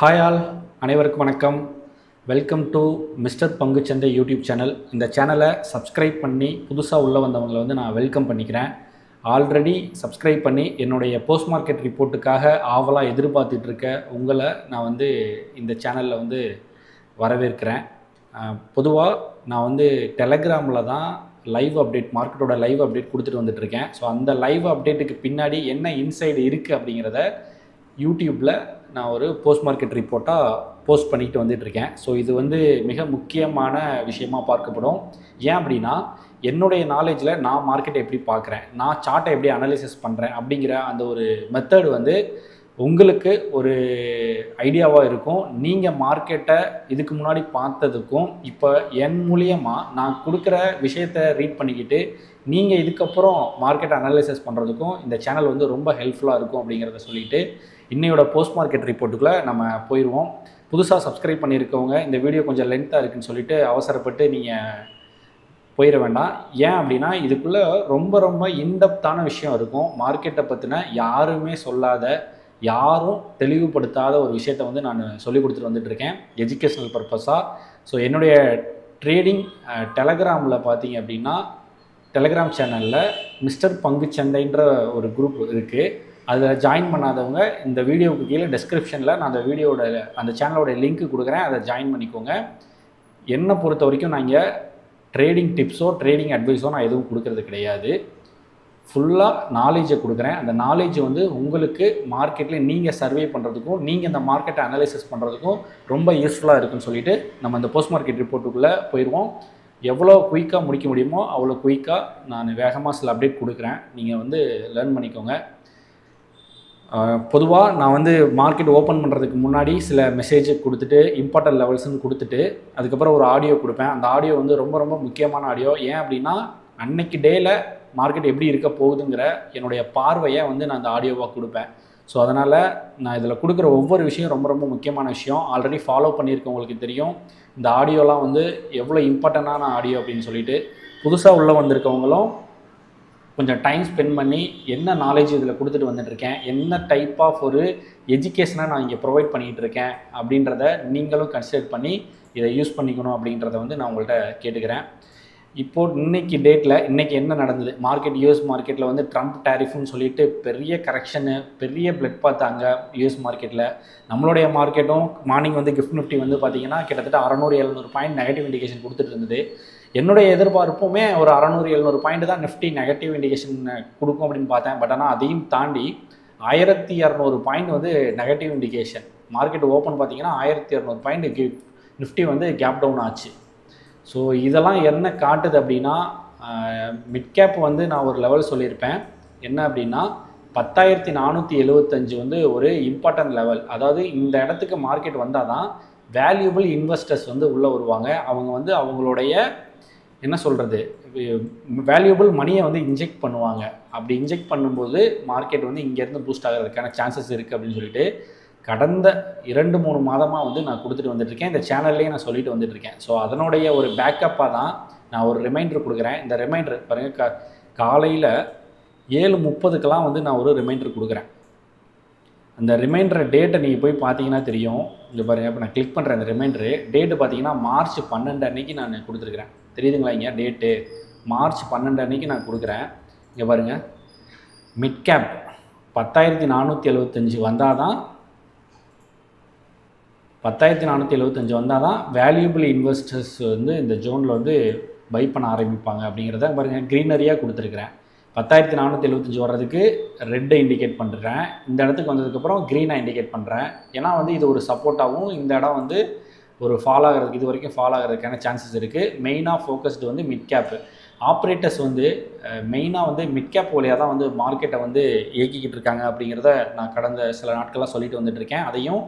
Hi all, அனைவருக்கும் வணக்கம். Welcome to mister பங்குச்சந்தை யூடியூப் சேனல். இந்த சேனலை சப்ஸ்கிரைப் பண்ணி புதுசாக உள்ளே வந்தவங்களை நான் வெல்கம் பண்ணிக்கிறேன். ஆல்ரெடி சப்ஸ்கிரைப் பண்ணி என்னுடைய போஸ்ட் மார்க்கெட் ரிப்போர்ட்டுக்காக ஆவலாக எதிர்பார்த்துட்ருக்க உங்களை நான் இந்த சேனலில் வரவேற்கிறேன். பொதுவாக நான் டெலகிராமில் தான் லைவ் அப்டேட், மார்க்கெட்டோட லைவ் அப்டேட் கொடுத்துட்டு வந்துட்டுருக்கேன். ஸோ அந்த லைவ் அப்டேட்டுக்கு பின்னாடி என்ன இன்சைடு இருக்குது அப்படிங்கிறத யூடியூப்பில் நான் ஒரு போஸ்ட் மார்க்கெட் ரிப்போர்ட்டாக போஸ்ட் பண்ணிட்டு வந்துட்டுருக்கேன். ஸோ இது மிக முக்கியமான விஷயமாக பார்க்கப்படும். ஏன் அப்படின்னா, என்னுடைய நாலேஜில் நான் மார்க்கெட்டை எப்படி பார்க்குறேன், நான் சார்ட்டை எப்படி அனலைசிஸ் பண்ணுறேன் அப்படிங்கிற அந்த ஒரு மெத்தடு உங்களுக்கு ஒரு ஐடியாவாக இருக்கும். நீங்கள் மார்க்கெட்டை இதுக்கு முன்னாடி பார்த்ததுக்கும் இப்போ என் மூலியமாக நான் கொடுக்குற விஷயத்தை ரீட் பண்ணிக்கிட்டு நீங்கள் இதுக்கப்புறம் மார்க்கெட்டை அனலைசிஸ் பண்ணுறதுக்கும் இந்த சேனல் ரொம்ப ஹெல்ப்ஃபுல்லாக இருக்கும் அப்படிங்கிறத சொல்லிவிட்டு இன்னையோட போஸ்ட் மார்க்கெட் ரிப்போர்ட்டுக்குள்ளே நம்ம போயிடுவோம். புதுசாக சப்ஸ்கிரைப் பண்ணியிருக்கவங்க இந்த வீடியோ கொஞ்சம் லென்த்தாக இருக்குதுன்னு சொல்லிட்டு அவசரப்பட்டு நீங்கள் போயிட வேண்டாம். ஏன் அப்படின்னா, இதுக்குள்ளே ரொம்ப இன்டெப்த்தான விஷயம் இருக்கும். மார்க்கெட்டை பற்றின யாருமே சொல்லாத, யாரும் தெளிவுபடுத்தாத ஒரு விஷயத்தை நான் சொல்லிக் கொடுத்துட்டு வந்துட்டுருக்கேன் எஜுகேஷ்னல் பர்பஸாக. ஸோ என்னுடைய ட்ரேடிங் டெலகிராமில் பார்த்தீங்க அப்படின்னா, டெலகிராம் சேனலில் மிஸ்டர் பங்குச்சந்தைன்ற ஒரு குரூப் இருக்குது. அதில் ஜாயின் பண்ணாதவங்க இந்த வீடியோவுக்கு கீழே டெஸ்கிரிப்ஷனில் நான் அந்த சேனலோட லிங்க்கு கொடுக்குறேன். அதை ஜாயின் பண்ணிக்கோங்க. என்னை பொறுத்த வரைக்கும் நான் இங்கே ட்ரேடிங் டிப்ஸோ ட்ரேடிங் அட்வைஸோ நான் எதுவும் கொடுக்கறது கிடையாது. ஃபுல்லாக நாலேஜை கொடுக்குறேன். அந்த நாலேஜ் உங்களுக்கு மார்க்கெட்டில் நீங்கள் சர்வே பண்ணுறதுக்கும் நீங்கள் இந்த மார்க்கெட்டை அனலைசிஸ் பண்ணுறதுக்கும் ரொம்ப யூஸ்ஃபுல்லாக இருக்குன்னு சொல்லிட்டு நம்ம இந்த போஸ்ட் மார்க்கெட் ரிப்போர்ட்டுக்குள்ளே போயிடுவோம். எவ்வளோ குயிக்காக முடிக்க முடியுமோ அவ்வளோ குயிக்காக நான் வேகமாக சில அப்டேட் கொடுக்குறேன். நீங்கள் லேர்ன் பண்ணிக்கோங்க. பொதுவாக நான் மார்க்கெட் ஓப்பன் பண்ணுறதுக்கு முன்னாடி சில மெசேஜ் கொடுத்துட்டு இம்பார்ட்டன்ட் லெவல்ஸ்ன்னு கொடுத்துட்டு அதுக்கப்புறம் ஒரு ஆடியோ கொடுப்பேன். அந்த ஆடியோ ரொம்ப முக்கியமான ஆடியோ. ஏன் அப்படின்னா, அன்னைக்கு டேயில் மார்க்கெட் எப்படி இருக்க போகுதுங்கிற என்னுடைய பார்வையை நான் அந்த ஆடியோவாக கொடுப்பேன். ஸோ அதனால் நான் இதில் கொடுக்குற ஒவ்வொரு விஷயம் ரொம்ப முக்கியமான விஷயம். ஆல்ரெடி ஃபாலோ பண்ணியிருக்கவங்களுக்கு தெரியும் இந்த ஆடியோலாம் எவ்வளோ இம்பார்ட்டண்டான ஆடியோ அப்படின்னு சொல்லிட்டு. புதுசாக உள்ளே வந்திருக்கவங்களும் கொஞ்சம் டைம் ஸ்பெண்ட் பண்ணி என்ன நாலேஜ் இதில் கொடுத்துட்டு வந்துட்டுருக்கேன், என்ன டைப் ஆஃப் ஒரு எஜுகேஷனை நான் இங்கே ப்ரொவைட் பண்ணிகிட்டு இருக்கேன் அப்படின்றத நீங்களும் கன்சிடர் பண்ணி இதை யூஸ் பண்ணிக்கணும் அப்படின்றத நான் உங்கள்கிட்ட கேட்டுக்கிறேன். இப்போது இன்றைக்கி டேட்டில் இன்றைக்கி என்ன நடந்தது, மார்க்கெட் யூஎஸ் மார்க்கெட்டில் ட்ரம்ப் டேரிஃப்னு சொல்லிட்டு பெரிய கரெக்ஷனு, பெரிய பிளட் பார்த்தாங்க யூஎஸ் மார்க்கெட்டில். நம்மளுடைய மார்க்கெட்டும் மார்னிங் கிஃப்ட் நிஃப்டி பார்த்திங்கன்னா கிட்டத்தட்ட 600-700 பாயிண்ட் நெகட்டிவ் இண்டிகேஷன் கொடுத்துட்டு இருந்தது. என்னுடைய எதிர்பார்ப்புமே ஒரு 600-700 பாயிண்ட் தான் நிஃப்டி நெகட்டிவ் இண்டிகேஷன் கொடுக்கும் அப்படின்னு பார்த்தேன். பட் ஆனால் அதையும் தாண்டி 1200 point negative indication. Market open பார்த்திங்கன்னா 1200 பாயிண்ட் நிஃப்டி கேப் டவுன் ஆச்சு. ஸோ இதெல்லாம் என்ன காட்டுது அப்படின்னா, மிட் கேப் நான் ஒரு லெவல் சொல்லியிருப்பேன். என்ன அப்படின்னா 10,475 ஒரு இம்பார்ட்டன்ட் லெவல். அதாவது இந்த இடத்துக்கு மார்க்கெட் வந்தால் தான் வேல்யூபிள் இன்வெஸ்டர்ஸ் உள்ளே வருவாங்க. அவங்க அவங்களுடைய என்ன சொல்கிறது, வேல்யூபிள் மணியை இன்ஜெக்ட் பண்ணுவாங்க. அப்படி இன்ஜெக்ட் பண்ணும்போது மார்க்கெட் இங்கேருந்து பூஸ்ட் ஆகிறதுக்கான சான்சஸ் இருக்குது அப்படின்னு சொல்லிட்டு கடந்த 2-3 மாதமாக நான் கொடுத்துட்டு வந்துட்டுருக்கேன். இந்த சேனல்லேயே நான் சொல்லிட்டு வந்துட்டுருக்கேன். ஸோ அதனுடைய ஒரு பேக்கப்பாக தான் நான் ஒரு ரிமைண்டர் கொடுக்குறேன். இந்த ரிமைண்டர் பாருங்கள், காலையில் 7:30க்கெலாம் நான் ஒரு ரிமைண்டர் கொடுக்குறேன். அந்த ரிமைண்டர் டேட்டை நீங்கள் போய் பார்த்தீங்கன்னா தெரியும். இங்கே பாருங்கள், இப்போ நான் கிளிக் பண்ணுறேன். அந்த ரிமைண்டரு டேட்டு பார்த்தீங்கன்னா March 12 அன்றைக்கி நான் கொடுத்துருக்குறேன். தெரியுதுங்களா? இங்கே டேட்டு March 12 அன்றைக்கி நான் கொடுக்குறேன். இங்கே பாருங்கள், மிட் கேப் 10,475 வந்தால் தான் 10,475 வந்தால் தான் வேல்யூபிள் இன்வெஸ்டர்ஸ் இந்த ஜோனில் பை பண்ண ஆரம்பிப்பாங்க அப்படிங்கிறத பாருங்கள், க்ரீனரியாக கொடுத்துருக்குறேன். 10,475 வர்றதுக்கு ரெட்டை இண்டிகேட் பண்ணுறேன். இந்த இடத்துக்கு வந்ததுக்கப்புறம் க்ரீனாக இண்டிகேட் பண்ணுறேன். ஏன்னா இது ஒரு சப்போர்ட்டாகவும் இந்த இடம் ஒரு ஃபால் ஆகிறதுக்கு, இது வரைக்கும் ஃபால் ஆகிறதுக்கான சான்சஸ் இருக்குது. மெயினாக ஃபோக்கஸ்டு மிட் கேப்பு ஆப்ரேட்டர்ஸ் மெயினாக மிட் கேப் வழியாக தான் மார்க்கெட்டை இயக்கிக்கிட்டு இருக்காங்க அப்படிங்கிறத நான் கடந்த சில நாட்களாக சொல்லிட்டு வந்துட்டுருக்கேன். அதையும்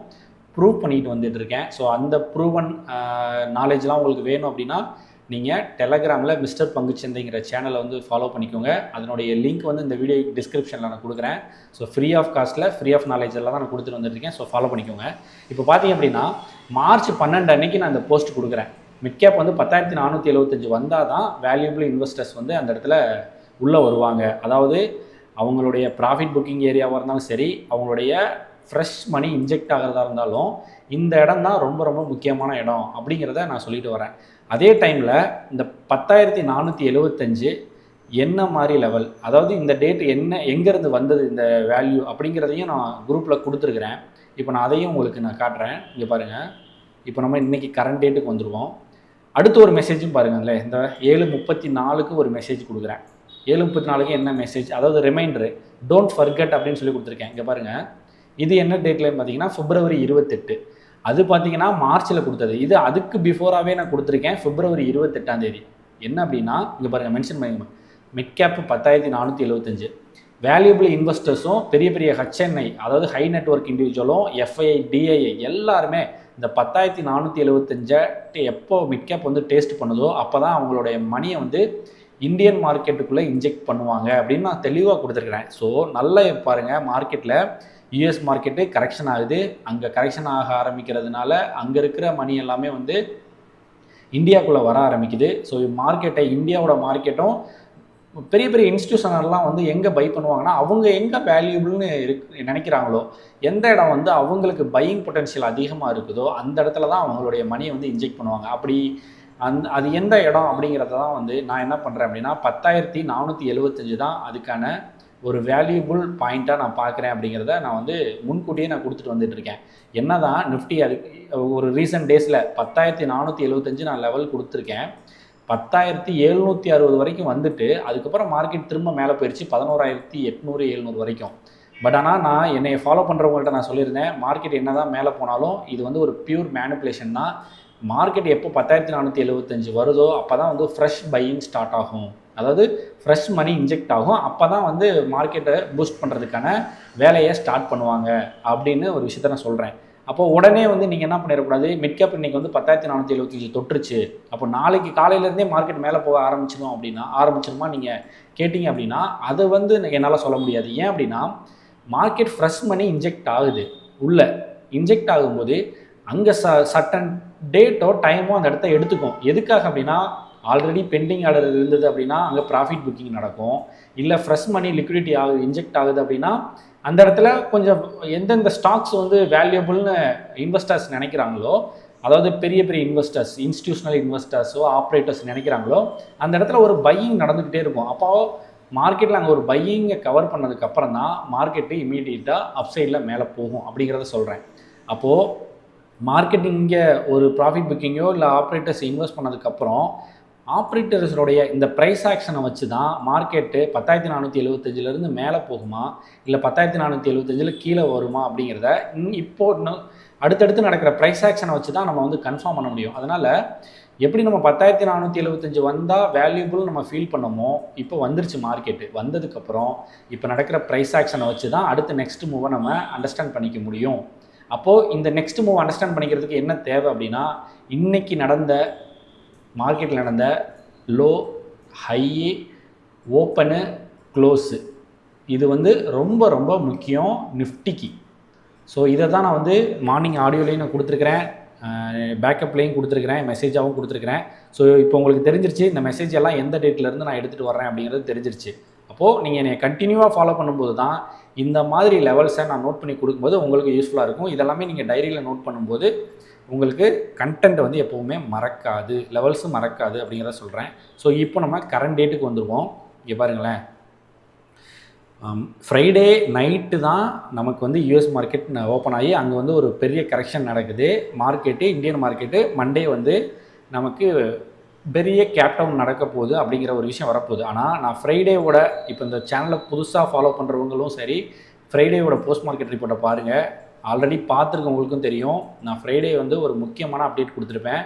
ப்ரூவ் பண்ணிட்டு வந்துட்டுருக்கேன். ஸோ அந்த ப்ரூவன் நாலேஜ்லாம் உங்களுக்கு வேணும் அப்படின்னா நீங்கள் டெலகிராமில் மிஸ்டர் பங்குச்சந்தைங்கிற சேனலை ஃபாலோ பண்ணிக்கோங்க. அதனுடைய லிங்க் இந்த வீடியோ டிஸ்கிரிப்ஷனில் நான் கொடுக்குறேன். ஸோ ஃப்ரீ ஆஃப் காஸ்ட்டில் ஃப்ரீ ஆஃப் நாலேஜ் எல்லாம் நான் கொடுத்துட்டு வந்துட்டுருக்கேன். ஸோ ஃபாலோ பண்ணிக்கோங்க. இப்போ பார்த்தீங்க அப்படின்னா March 12 அன்றைக்கி நான் இந்த போஸ்ட் கொடுக்குறேன். மிட் கேப் 10,475 வந்தால் தான் வேல்யூபிள் இன்வெஸ்டர்ஸ் அந்த இடத்துல உள்ளே வருவாங்க. அதாவது அவங்களுடைய ப்ராஃபிட் புக்கிங் ஏரியாவாக இருந்தாலும் சரி, அவங்களுடைய ஃப்ரெஷ் மணி இன்ஜெக்ட் ஆகிறதா இருந்தாலும் இந்த இடம் தான் ரொம்ப ரொம்ப முக்கியமான இடம் அப்படிங்கிறத நான் சொல்லிட்டு வரேன். அதே டைமில் இந்த 10,475 என்ன மாதிரி லெவல், அதாவது இந்த டேட் என்ன, எங்கேருந்து வந்தது இந்த வேல்யூ அப்படிங்கிறதையும் நான் குரூப்பில் கொடுத்துருக்குறேன். இப்போ நான் அதையும் உங்களுக்கு நான் காட்டுறேன். இங்கே பாருங்கள், இப்போ நம்ம இன்றைக்கி கரண்ட் டேட்டுக்கு வந்துடுவோம். அடுத்து ஒரு மெசேஜும் பாருங்களேன், இந்த 7:34க்கு ஒரு மெசேஜ் கொடுக்குறேன். 7:34க்கு என்ன மெசேஜ், அதாவது ரிமைண்டரு, டோன்ட் ஃபர்கெட் அப்படின்னு சொல்லி கொடுத்துருக்கேன். இங்கே பாருங்கள், இது என்ன டேட்லேன்னு பார்த்தீங்கன்னா February 28. அது பார்த்தீங்கன்னா மார்ச்சில் கொடுத்தது. இது அதுக்கு பிஃபோராகவே நான் கொடுத்துருக்கேன், February 28 என்ன அப்படின்னா இங்கே பாருங்கள், மென்ஷன் பண்ணிங்க, மிட் கேப் 10,475. வேல்யூபிள் இன்வெஸ்டர்ஸும் பெரிய பெரிய HNI, அதாவது ஹை நெட்வொர்க் இண்டிவிஜுவலும், FII, DII எல்லாருமே இந்த 10,475 எப்போ மிட் கேப் வந்து டேஸ்ட் பண்ணுதோ அப்போ தான் அவங்களுடைய மணியை வந்து இந்தியன் மார்க்கெட்டுக்குள்ளே இன்ஜெக்ட் பண்ணுவாங்க அப்படின்னு நான் தெளிவாக கொடுத்துருக்குறேன். ஸோ நல்லா பாருங்கள், மார்க்கெட்டில் US மார்க்கெட்டு கரெக்ஷன் ஆகுது. அங்கே கரெக்ஷன் ஆக ஆரம்பிக்கிறதுனால அங்கே இருக்கிற மணி எல்லாமே வந்து இந்தியாவுக்குள்ளே வர ஆரம்பிக்குது. ஸோ மார்க்கெட்டை, இந்தியாவோட மார்க்கெட்டும் பெரிய பெரிய இன்ஸ்டியூஷனெல்லாம் வந்து எங்கே பை பண்ணுவாங்கன்னா, அவங்க எங்கே வேல்யூபிள்னு நினைக்கிறாங்களோ, எந்த இடம் வந்து அவங்களுக்கு பையிங் பொட்டன்ஷியல் அதிகமாக இருக்குதோ அந்த இடத்துல தான் அவங்களுடைய மணியை வந்து இன்ஜெக்ட் பண்ணுவாங்க. அப்படி அது எந்த இடம் அப்படிங்கிறத தான் வந்து நான் என்ன பண்ணுறேன் அப்படின்னா 10,475 தான் அதுக்கான ஒரு வேல்யூபிள் பாயிண்ட்டாக நான் பார்க்குறேன் அப்படிங்கிறத நான் வந்து முன்கூட்டியே நான் கொடுத்துட்டு வந்துட்டுருக்கேன். என்ன தான் நிஃப்டி அதுக்கு ஒரு ரீசன்ட் டேஸில் 10,475 நான் லெவல் கொடுத்துருக்கேன். 10,760 வரைக்கும் வந்துட்டு அதுக்கப்புறம் மார்க்கெட் திரும்ப மேலே போயிடுச்சு 11,800 700 வரைக்கும். பட் ஆனால் நான் என்னை ஃபாலோ பண்ணுறவங்கள்ட்ட நான் சொல்லியிருந்தேன், மார்க்கெட் என்ன தான் மேலே போனாலும் இது வந்து ஒரு பியூர் மேனிப்புலேஷன் தான். மார்க்கெட் எப்போ 10,475 வருதோ அப்போ தான் வந்து ஃப்ரெஷ் பையிங் ஸ்டார்ட் ஆகும், அதாவது ஃப்ரெஷ் மணி இன்ஜெக்ட் ஆகும். அப்போ தான் வந்து மார்க்கெட்டை பூஸ்ட் பண்ணுறதுக்கான வேலையை ஸ்டார்ட் பண்ணுவாங்க அப்படின்னு ஒரு விஷயத்த நான் சொல்கிறேன். அப்போ உடனே வந்து நீங்கள் என்ன பண்ணிடக்கூடாது, மிட் கேப் இன்றைக்கி வந்து 10,475 தொட்டுருச்சு, அப்போ நாளைக்கு காலையிலேருந்தே மார்க்கெட் மேலே போக ஆரம்பிச்சிருமா நீங்கள் கேட்டிங்க அப்படின்னா அது வந்து என்னால் சொல்ல முடியாது. ஏன் அப்படின்னா மார்க்கெட் ஃப்ரெஷ் மணி இன்ஜெக்ட் ஆகுது, உள்ளே இன்ஜெக்ட் ஆகும்போது அங்கே சட்டன் டேட்டோ டைமோ அந்த இடத்த எடுத்துக்கும். எதுக்காக அப்படின்னா ஆல்ரெடி பெண்டிங் ஆர்டர் இருந்தது அப்படின்னா அங்கே ப்ராஃபிட் புக்கிங் நடக்கும். இல்லை ஃப்ரெஷ் மணி லிக்விடிட்டி ஆகுது, இன்ஜெக்ட் ஆகுது அப்படின்னா அந்த இடத்துல கொஞ்சம் எந்தெந்த ஸ்டாக்ஸ் வந்து வேல்யூபிள்னு இன்வெஸ்டர்ஸ் நினைக்கிறாங்களோ, அதாவது பெரிய பெரிய இன்வெஸ்டர்ஸ், இன்ஸ்டிடியூஷனல் இன்வெஸ்டர்ஸோ ஆப்ரேட்டர்ஸ் நினைக்கிறாங்களோ அந்த இடத்துல ஒரு பையிங் நடந்துக்கிட்டே இருக்கும். அப்போது மார்க்கெட்டில் அங்கே ஒரு பையிங்கை கவர் பண்ணதுக்கப்புறம் தான் மார்க்கெட்டு இமீடியட்டாக அப்சைடில் மேலே போகும் அப்படிங்கிறத சொல்கிறேன். அப்போது மார்க்கெட் இங்கே ஒரு ப்ராஃபிட் புக்கிங்கோ இல்லை ஆப்ரேட்டர்ஸ் இன்வெஸ்ட் பண்ணதுக்கப்புறம் ஆப்ரேட்டர்ஸோடைய இந்த ப்ரைஸ் ஆக்ஷனை வச்சு தான் மார்க்கெட்டு 10,475 மேலே போகுமா இல்லை 10,475 கீழே வருமா அப்படிங்கிறத இப்போ அடுத்தடுத்து நடக்கிற ப்ரைஸ் ஆக்ஷனை வச்சு தான் நம்ம வந்து கன்ஃபார்ம் பண்ண முடியும். அதனால் எப்படி நம்ம 10,475 வந்தால் வேல்யூபிள் நம்ம ஃபீல் பண்ணமோ, இப்போ வந்துருச்சு மார்க்கெட்டு. வந்ததுக்கப்புறம் இப்போ நடக்கிற ப்ரைஸ் ஆக்ஷனை வச்சு தான் அடுத்த நெக்ஸ்ட் மூவை நம்ம அண்டர்ஸ்டாண்ட் பண்ணிக்க முடியும். அப்போது இந்த நெக்ஸ்ட் மூவ் அண்டர்ஸ்டாண்ட் பண்ணிக்கிறதுக்கு என்ன தேவை அப்படின்னா, இன்றைக்கி மார்க்கெட்டில் நடந்த லோ, ஹை, ஓப்பனு, க்ளோஸு, இது வந்து ரொம்ப ரொம்ப முக்கியம் நிஃப்டிக்கு. ஸோ இதை தான் நான் வந்து மார்னிங் ஆடியோலையும் நான் கொடுத்துருக்குறேன், பேக்கப்லேயும் கொடுத்துருக்குறேன், மெசேஜாகவும் கொடுத்துருக்குறேன். ஸோ இப்போ உங்களுக்கு தெரிஞ்சிருச்சு இந்த மெசேஜ் எல்லாம் எந்த டேட்லேருந்து நான் எடுத்துகிட்டு வரேன் அப்படிங்கிறது தெரிஞ்சிருச்சு. அப்போது நீங்கள் என்னை கண்டினியூவாக ஃபாலோ பண்ணும்போது தான் இந்த மாதிரி லெவல்ஸை நான் நோட் பண்ணி கொடுக்கும்போது உங்களுக்கு யூஸ்ஃபுல்லாக இருக்கும். இதெல்லாமே நீங்கள் டைரியில் நோட் பண்ணும்போது உங்களுக்கு கண்டென்ட் வந்து எப்போவுமே மறக்காது, லெவல்ஸும் மறக்காது அப்படிங்கிறத சொல்கிறேன். ஸோ இப்போ நம்ம கரண்ட் டேட்டுக்கு வந்துடுவோம். இங்கே பாருங்களேன், ஃப்ரைடே நைட்டு தான் நமக்கு வந்து யூஎஸ் மார்க்கெட் ஓப்பன் ஆகி அங்கே வந்து ஒரு பெரிய கரெக்ஷன் நடக்குது. இந்தியன் மார்க்கெட்டு மண்டே வந்து நமக்கு பெரிய கேப் டவுன் நடக்க போகுது அப்படிங்கிற ஒரு விஷயம் வரப்போகுது. ஆனால் நான் ஃப்ரைடேவோட இப்போ இந்த சேனலை புதுசாக ஃபாலோ பண்ணுறவங்களும் சரி, ஃப்ரைடேவோட போஸ்ட் மார்க்கெட் ரிப்போர்ட்டை பாருங்கள். ஆல்ரெடி பார்த்துருக்கவங்களுக்கும் தெரியும், நான் ஃப்ரைடே வந்து ஒரு முக்கியமான அப்டேட் கொடுத்துருப்பேன்.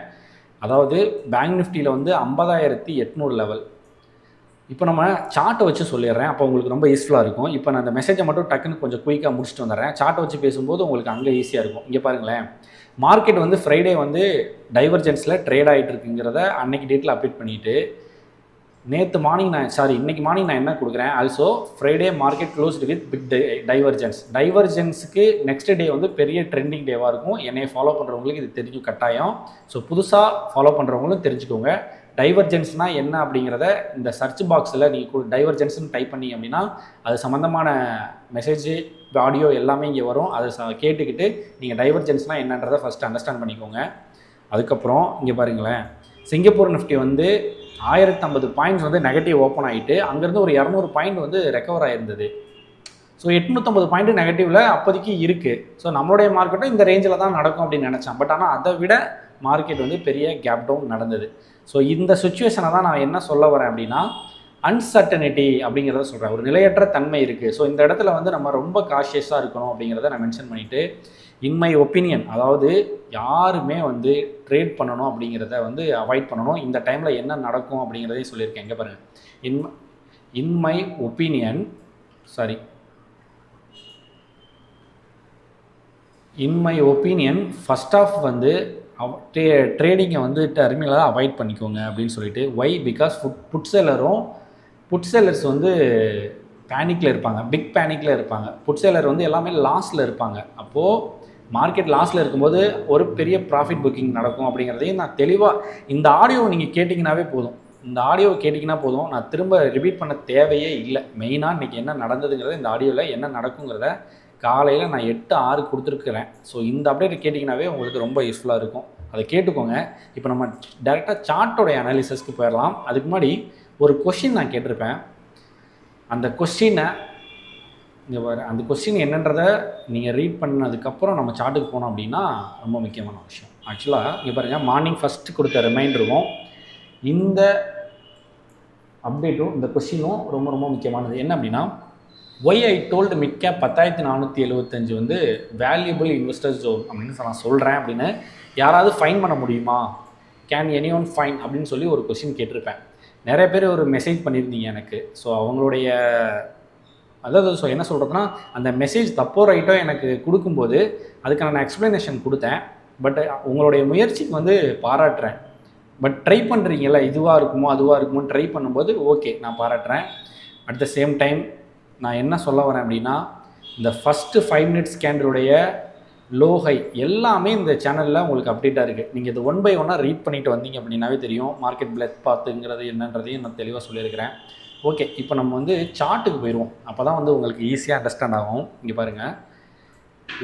அதாவது பேங்க் நிஃப்டியில் வந்து 50,800 லெவல். இப்போ நம்ம சார்ட்டை வச்சு சொல்லிடுறேன், அப்போ உங்களுக்கு ரொம்ப யூஸ்ஃபுல்லாக இருக்கும். இப்போ நான் அந்த மெசேஜை மட்டும் டக்குன்னு கொஞ்சம் குயிக்காக முடிச்சுட்டு வந்துடுறேன். சார்ட்டை வச்சு பேசும்போது உங்களுக்கு அங்கே ஈஸியாக இருக்கும். இங்கே பாருங்களேன், மார்க்கெட் வந்து ஃப்ரைடே வந்து டைவர்ஜென்ஸில் ட்ரேட் ஆகிட்டு இருக்குங்கிறத அன்னைக்கு டேட்டில் அப்டேட் பண்ணிவிட்டு, இன்றைக்கி மார்னிங் நான் என்ன கொடுக்குறேன், also Friday market closed with big டைவர்ஜென்ஸுக்கு நெக்ஸ்ட் டே வந்து பெரிய ட்ரெண்டிங் டேவாக இருக்கும். என்னை ஃபாலோ பண்ணுறவங்களுக்கு இது தெரிஞ்சு கட்டாயம். ஸோ புதுசாக ஃபாலோ பண்ணுறவங்களும் தெரிஞ்சுக்கோங்க. டைவர்ஜென்ஸ்னால் என்ன அப்படிங்கிறத இந்த சர்ச் பாக்ஸில் நீங்கள் டைவர்ஜென்ஸ்னு டைப் பண்ணிங்க அப்படின்னா அது சம்மந்தமான மெசேஜ் ஆடியோ எல்லாமே இங்கே வரும். அதை கேட்டுக்கிட்டு நீங்கள் டைவர்ஜென்ஸ்னால் என்னன்றதை ஃபஸ்ட்டு அண்டர்ஸ்டாண்ட் பண்ணிக்கோங்க. அதுக்கப்புறம் இங்கே பாருங்களேன், சிங்கப்பூர் நிஃப்டி வந்து 1050 பாயிண்ட்ஸ் வந்து நெகட்டிவ் ஓப்பன் ஆகிட்டு அங்கேருந்து ஒரு 200 பாயிண்ட் வந்து ரெக்கவர் ஆகிருந்தது. ஸோ 850 பாயிண்ட் நெகட்டிவில் அப்போதைக்கு இருக்குது. ஸோ நம்மளுடைய மார்க்கெட்டும் இந்த ரேஞ்சில் தான் நடக்கும் அப்படின்னு நினச்சேன். பட் ஆனால் அதை விட மார்க்கெட் வந்து பெரிய கேப் டவுன் நடந்தது. ஸோ இந்த சுச்சுவேஷனை தான் நான் என்ன சொல்ல வரேன் அப்படின்னா, அன்சர்டனிட்டி அப்படிங்கிறத சொல்கிறேன். ஒரு நிலையற்ற தன்மை இருக்குது. ஸோ இந்த இடத்துல வந்து நம்ம ரொம்ப காஷியஸாக இருக்கணும் அப்படிங்கிறத நான் மென்ஷன் பண்ணிவிட்டு, இன் மை ஒப்பீனியன், அதாவது யாருமே வந்து ட்ரேட் பண்ணணும் அப்படிங்கிறத வந்து அவாய்ட் பண்ணணும். இந்த டைமில் என்ன நடக்கும் அப்படிங்கிறதையும் சொல்லியிருக்கேன். இங்கே பாருங்கள், in my opinion first of வந்து ட்ரேடிங்கை வந்து டெர்மினலாக அவாய்ட் பண்ணிக்கோங்க அப்படின்னு சொல்லிட்டு. ஒய்? பிகாஸ் புட் செல்லர்ஸ் வந்து பேனிக்கில் இருப்பாங்க, பிக் பேனிக்கில் இருப்பாங்க. புட் செல்லர் வந்து எல்லாமே லாஸில் இருப்பாங்க. அப்போது மார்க்கெட் லாஸில் இருக்கும்போது ஒரு பெரிய ப்ராஃபிட் புக்கிங் நடக்கும் அப்படிங்கிறதையும் நான் தெளிவாக இந்த ஆடியோவை நீங்கள் கேட்டிங்கனாவே போதும். நான் திரும்ப ரிப்பீட் பண்ண தேவையே இல்லை. மெயினாக இன்றைக்கி என்ன நடந்ததுங்கிறத இந்த ஆடியோவில் என்ன நடக்குங்கிறத காலையில் நான் 8:06 கொடுத்துருக்குறேன். ஸோ இந்த அப்டேட்டை கேட்டிங்கனாவே உங்களுக்கு ரொம்ப யூஸ்ஃபுல்லாக இருக்கும். அதை கேட்டுக்கோங்க. இப்போ நம்ம டேரெக்டாக சார்ட்டோடைய அனாலிசிஸ்க்கு போயிடலாம். அதுக்கு முன்னாடி ஒரு கொஸ்டின் நான் கேட்டிருப்பேன். அந்த கொஸ்டினை அந்த கொஸ்டின் என்னன்றதை நீங்கள் ரீட் பண்ணதுக்கப்புறம் நம்ம சார்ட்டுக்கு போனோம் அப்படின்னா ரொம்ப முக்கியமான விஷயம். ஆக்சுவலாக இங்கே பாருங்கள், மார்னிங் ஃபஸ்ட்டு கொடுத்த ரிமைண்டரும் இந்த அப்டேட்டும் இந்த கொஸ்டினும் ரொம்ப ரொம்ப முக்கியமானது. என்ன அப்படின்னா, why I told mid cap 10475 வந்து வேல்யூபிள் இன்வெஸ்டர்ஸ் ஜோன் அப்படின்னு நான் சொல்கிறேன் அப்படின்னு யாராவது ஃபைன் பண்ண முடியுமா? கேன் எனி ஒன் ஃபைன் அப்படின்னு சொல்லி ஒரு கொஸ்டின் கேட்டிருப்பேன். நிறைய பேர் ஒரு மெசேஜ் பண்ணியிருந்தீங்க எனக்கு. ஸோ அவங்களுடைய என்ன சொல்கிறதுனா, அந்த மெசேஜ் தப்போ ரைட்டோ எனக்கு கொடுக்கும்போது அதுக்கான நான் எக்ஸ்ப்ளனேஷன் கொடுத்தேன். பட் உங்களுடைய முயற்சிக்கு வந்து பாராட்டுறேன். பட் ட்ரை பண்ணுறீங்களா, இதுவாக இருக்குமோ அதுவாக இருக்குமோன்னு ட்ரை பண்ணும்போது ஓகே, நான் பாராட்டுறேன். அட் த சேம் டைம் நான் என்ன சொல்ல வரேன் அப்படின்னா, இந்த ஃபஸ்ட்டு 5 மினிட்ஸ் கேண்டலுடைய லோ ஹை எல்லாமே இந்த சேனலில் உங்களுக்கு அப்டேட்டாக இருக்குது. நீங்கள் இது 1 by 1 ரீட் பண்ணிட்டு வந்தீங்க அப்படின்னாவே தெரியும் மார்க்கெட் பிளட் பாத்துங்கிறது என்னன்றதையும் நான் தெளிவாக சொல்லியிருக்கிறேன். ஓகே, இப்போ நம்ம வந்து சார்ட்டுக்கு போயிடுவோம். அப்போ தான் வந்து உங்களுக்கு ஈஸியாக அண்டர்ஸ்டாண்ட் ஆகும். இங்கே பாருங்கள்,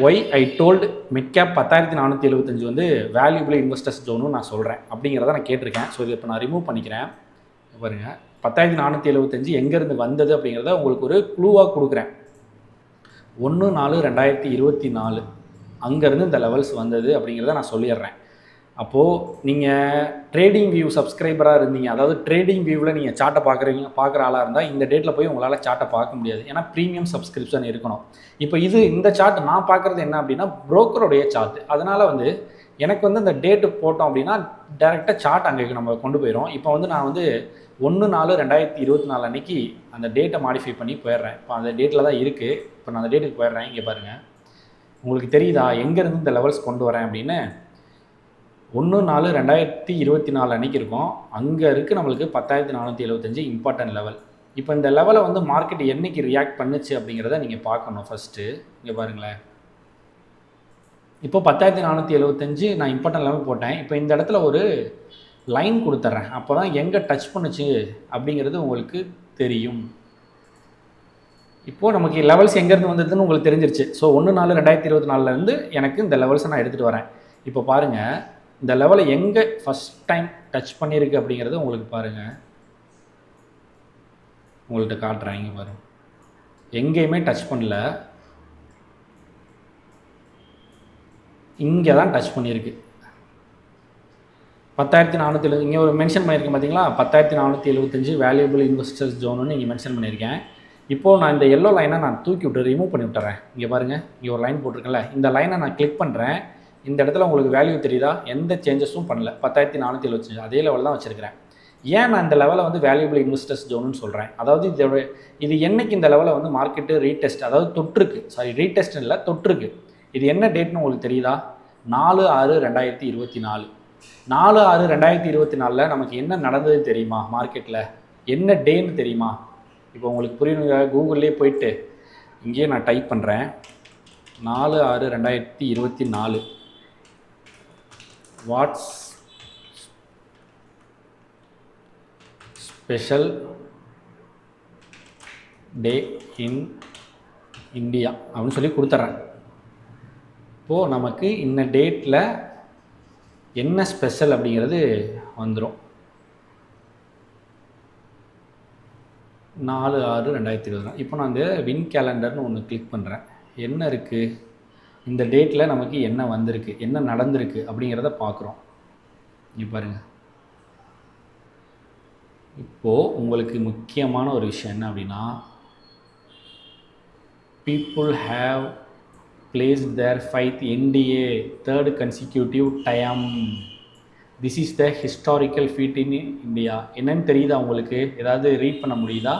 why I told mid cap 10475 வந்து வேல்யூபிள் இன்வெஸ்டர்ஸ் ஜோனும் நான் சொல்கிறேன் அப்படிங்கிறத நான் கேட்டிருக்கேன். ஸோ இதை இப்போ நான் ரிமூவ் பண்ணிக்கிறேன். பாருங்கள், 10475 எங்கேருந்து வந்தது அப்படிங்கிறத உங்களுக்கு ஒரு க்ளூவாக கொடுக்குறேன். 1/4/2024 அங்கேருந்து இந்த லெவல்ஸ் வந்தது அப்படிங்கிறத நான் சொல்லிடுறேன். அப்போது நீங்கள் ட்ரேடிங் வியூ சப்ஸ்கிரைபராக இருந்தீங்க, அதாவது ட்ரேடிங் வியூவில் நீங்கள் சார்ட்டை பார்க்குற ஆளாக இருந்தால் இந்த டேட்டில் போய் உங்களால் சார்ட்டை பார்க்க முடியாது. ஏன்னா ப்ரீமியம் சப்ஸ்கிரிப்ஷன் இருக்கணும். இப்போ இந்த சார்ட் நான் பார்க்குறது என்ன அப்படின்னா, புரோக்கருடைய சார்ட். அதனால் வந்து எனக்கு வந்து இந்த டேட்டு போட்டோம் அப்படின்னா டேரெக்டாக சார்ட் அங்கே நம்ம கொண்டு போயிடும். இப்போ வந்து நான் வந்து 1/4/2024 அன்றைக்கி அந்த டேட்டை மாடிஃபை பண்ணி போயிடுறேன். இப்போ அந்த டேட்டில் தான் இருக்குது. இப்போ நான் அந்த டேட்டுக்கு போயிடுறேன். இங்கே பாருங்கள், உங்களுக்கு தெரியுதா எங்கேருந்து இந்த லெவல்ஸ் கொண்டு வரேன் அப்படின்னு. 1/4/2024 அன்றைக்கி இருக்கும். அங்கே இருக்குது நம்மளுக்கு 10475 இம்பார்ட்டன்ட் லெவல். இப்போ இந்த லெவலை வந்து மார்க்கெட் என்றைக்கு ரியாக்ட் பண்ணுச்சு அப்படிங்கிறத நீங்கள் பார்க்கணும். ஃபஸ்ட்டு இங்கே பாருங்களேன், இப்போ 10475 நான் இம்பார்ட்டன்ட் லெவல் போட்டேன். இப்போ இந்த இடத்துல ஒரு லைன் கொடுத்துட்றேன். அப்போ தான் எங்கே டச் பண்ணுச்சு அப்படிங்கிறது உங்களுக்கு தெரியும். இப்போது நமக்கு லெவல்ஸ் எங்கேருந்து வந்ததுன்னு உங்களுக்கு தெரிஞ்சிருச்சு. ஸோ 1/4/2024 எனக்கு இந்த லெவல்ஸை நான் எடுத்துகிட்டு வரேன். இப்போ பாருங்கள், இந்த லெவலை எங்கே ஃபஸ்ட் டைம் டச் பண்ணியிருக்கு அப்படிங்கிறது உங்களுக்கு பாருங்கள், உங்கள்கிட்ட காட்டுறேன். இங்கே பாருங்கள், எங்கேயுமே டச் பண்ணல, இங்கே தான் டச் பண்ணியிருக்கு. 10470 இங்கே ஒரு மென்ஷன் பண்ணியிருக்கேன் பார்த்தீங்களா, 10475 வேல்யூபிள் இன்வெஸ்டர்ஸ் ஜோனுன்னு இங்கே மென்ஷன் பண்ணியிருக்கேன். இப்போது நான் இந்த எல்லோ லைனை நான் தூக்கி விட்டு ரிமூவ் பண்ணி விட்டுறேன். இங்கே பாருங்கள், இங்கே ஒரு லைன் போட்டிருக்கேன்ல, இந்த லைனை நான் கிளிக் பண்ணுறேன். இந்த இடத்துல உங்களுக்கு வேல்யூ தெரியுதா? எந்த சேஞ்சஸும் பண்ணல, 10475 அதே லெவல் தான் வச்சுருக்கிறேன். ஏன் நான் இந்த லெவலை வந்து வேல்யூபிள் இன்வெஸ்டர்ஸ் ஜோனுன்னு சொல்கிறேன்? அதாவது இது என்னைக்கு இந்த லெவலை வந்து மார்க்கெட்டு ரீடெஸ்ட், அதாவது தொற்றுருக்கு, ரீடெஸ்ட் இல்லை தொற்றுருக்கு. இது என்ன டேட்னு உங்களுக்கு தெரியுதா? 4/6/2024. 4/6/2024 நமக்கு என்ன நடந்தது தெரியுமா? மார்க்கெட்டில் என்ன டேன்னு தெரியுமா? இப்போ உங்களுக்கு புரியணுங்க, கூகுள்லேயே போயிட்டு இங்கேயே நான் டைப் பண்ணுறேன், 4/6/2024 what's special day in India அப்படின்னு சொல்லி கொடுத்துட்றேன். இப்போது நமக்கு இந்த டேட்டில் என்ன ஸ்பெஷல் அப்படிங்கிறது வந்துடும். 4/6/2020. இப்போ நான் இந்த வின் கேலண்டர்னு ஒன்று கிளிக் பண்ணுறேன். என்ன இருக்குது, இந்த டேட்டில் நமக்கு என்ன வந்திருக்கு, என்ன நடந்திருக்கு அப்படிங்கிறத பார்க்குறோம். இங்கே பாருங்கள். இப்போது உங்களுக்கு முக்கியமான ஒரு விஷயம் என்ன அப்படின்னா, people have placed their faith NDA third consecutive time. This is the historical feat in India. என்னன்னு தெரியுதா உங்களுக்கு? ஏதாவது ரீட் பண்ண முடியுதா,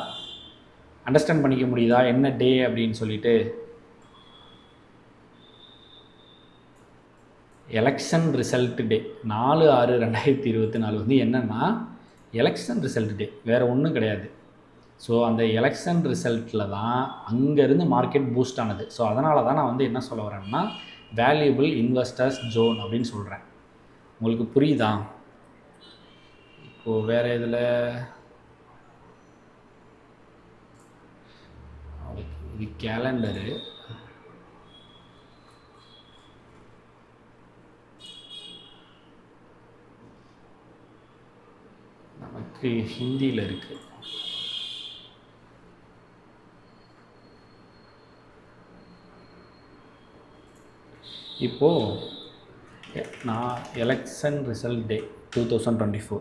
அண்டர்ஸ்டாண்ட் பண்ணிக்க முடியுதா என்ன டே அப்படின்னு சொல்லிட்டு? எலெக்ஷன் ரிசல்ட் டே 4/6/2024 வந்து என்னென்னா எலெக்ஷன் ரிசல்ட் டே, வேறு ஒன்றும் கிடையாது. ஸோ அந்த எலெக்ஷன் ரிசல்ட்டில் தான் அங்கேருந்து மார்க்கெட் பூஸ்ட் ஆனது. ஸோ அதனால தான் நான் வந்து என்ன சொல்ல வரேன்னா வேல்யூபிள் இன்வெஸ்டர்ஸ் ஜோன் அப்படின்னு சொல்கிறேன். உங்களுக்கு புரியுதா? இப்போது வேறு இதில் இது கேலண்டரு, நமக்கு ஹிந்தியில் இருக்குது. இப்போது நான் எலெக்ஷன் ரிசல்ட் டே 2024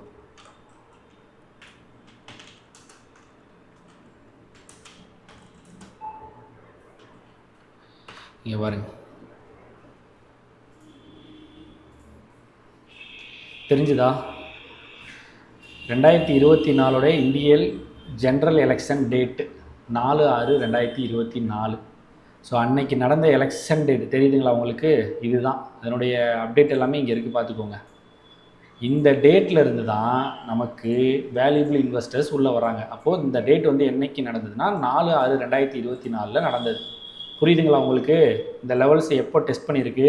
இங்கே பாருங்க, தெரிஞ்சுதா? 2024 Indian general election date 4/6/2024. So அன்னைக்கு நடந்த எலெக்ஷன் டேட் தெரியுதுங்களா உங்களுக்கு? இதுதான் அதனுடைய அப்டேட் எல்லாமே இங்கே இருக்குது, பார்த்துக்கோங்க. இந்த டேட்டில் இருந்து தான் நமக்கு வேல்யூபிள் இன்வெஸ்டர்ஸ் உள்ளே வராங்க. அப்போது இந்த டேட் வந்து என்னைக்கு நடந்ததுன்னா 4/6/2024 நடந்தது. புரியுதுங்களா உங்களுக்கு? இந்த லெவல்ஸ் எப்போ டெஸ்ட் பண்ணியிருக்கு,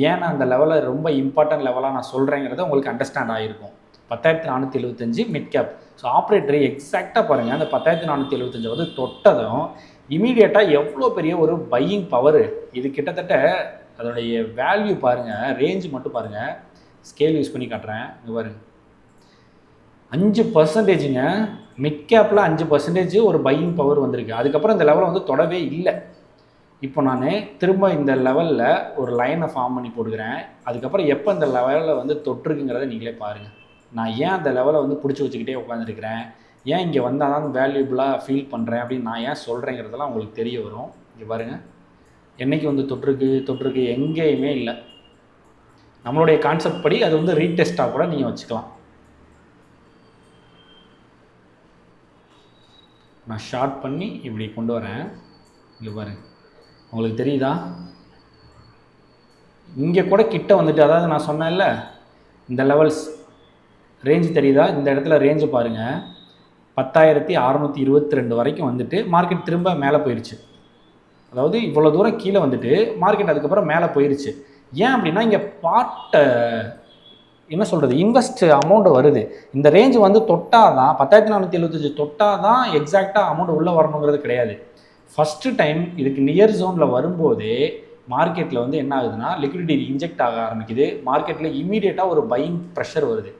ஏன்னா அந்த லெவலை ரொம்ப இம்பார்ட்டன்ட் லெவலாக நான் சொல்கிறேங்கிறத உங்களுக்கு அண்டர்ஸ்டாண்ட் ஆகிருக்கும். 10,475 மிட் கேப். ஸோ ஆப்ரேட்டர் எக்ஸாக்டாக பாருங்கள், அந்த 10,475 வந்து தொட்டதும் இமீடியட்டாக எவ்வளோ பெரிய ஒரு பையிங் பவர் இது. கிட்டத்தட்ட அதோடைய வேல்யூ பாருங்கள், ரேஞ்சு மட்டும் பாருங்கள். ஸ்கேல் யூஸ் பண்ணி காட்டுறேன், இங்கே பாருங்கள். 5%ங்க மிட் கேப்பில் 5% ஒரு பையிங் பவர் வந்திருக்கு. அதுக்கப்புறம் இந்த லெவலை வந்து தொடவே இல்லை. இப்போ நான் திரும்ப இந்த லெவலில் ஒரு லைனை ஃபார்ம் பண்ணி போடுகிறேன். அதுக்கப்புறம் எப்போ இந்த லெவலில் வந்து தொற்றுக்குங்கிறத நீங்களே பாருங்கள். நான் ஏன் அந்த லெவலை வந்து பிடிச்சி வச்சுக்கிட்டே உட்காந்துருக்கிறேன், ஏன் இங்கே வந்தால் தான் வேல்யூபிளாக ஃபீல் பண்ணுறேன் அப்படின்னு நான் ஏன் சொல்கிறேங்கிறதெல்லாம் உங்களுக்கு தெரிய வரும். இங்கே பாருங்கள், என்றைக்கு வந்து தொற்றுக்கு எங்கேயுமே இல்லை. நம்மளுடைய கான்செப்ட் படி அது வந்து ரீடெஸ்ட்டாக கூட நீங்கள் வச்சுக்கலாம். நான் ஷார்ட் பண்ணி இப்படி கொண்டு வரேன். இங்கே பாருங்கள், உங்களுக்கு தெரியுதா? இங்கே கூட கிட்ட வந்துட்டு, அதாவது நான் சொன்னேன்ல இந்த லெவல்ஸ் ரேஞ்சு தெரியுதா? இந்த இடத்துல ரேஞ்சு பாருங்கள், 10,622 வரைக்கும் வந்துட்டு மார்க்கெட் திரும்ப மேலே போயிடுச்சு. அதாவது இவ்வளோ தூரம் கீழே வந்துட்டு மார்க்கெட் அதுக்கப்புறம் மேலே போயிடுச்சு. ஏன் அப்படின்னா இங்கே என்ன சொல்கிறது, இன்வெஸ்ட் அமௌண்ட் வருது. இந்த ரேஞ்சு வந்து தொட்டால் தான் 10,475 தொட்டால் தான் எக்ஸாக்டாக அமௌண்ட் உள்ளே வரணுங்கிறது கிடையாது. ஃபஸ்ட்டு டைம் இதுக்கு நியர் ஜோனில் வரும்போதே மார்க்கெட்டில் வந்து என்ன ஆகுதுன்னா லிக்விடிட்டி இன்ஜெக்ட் ஆக ஆரம்பிக்குது. மார்க்கெட்டில் இமீடியட்டாக ஒரு பையிங் ப்ரெஷர் வருது.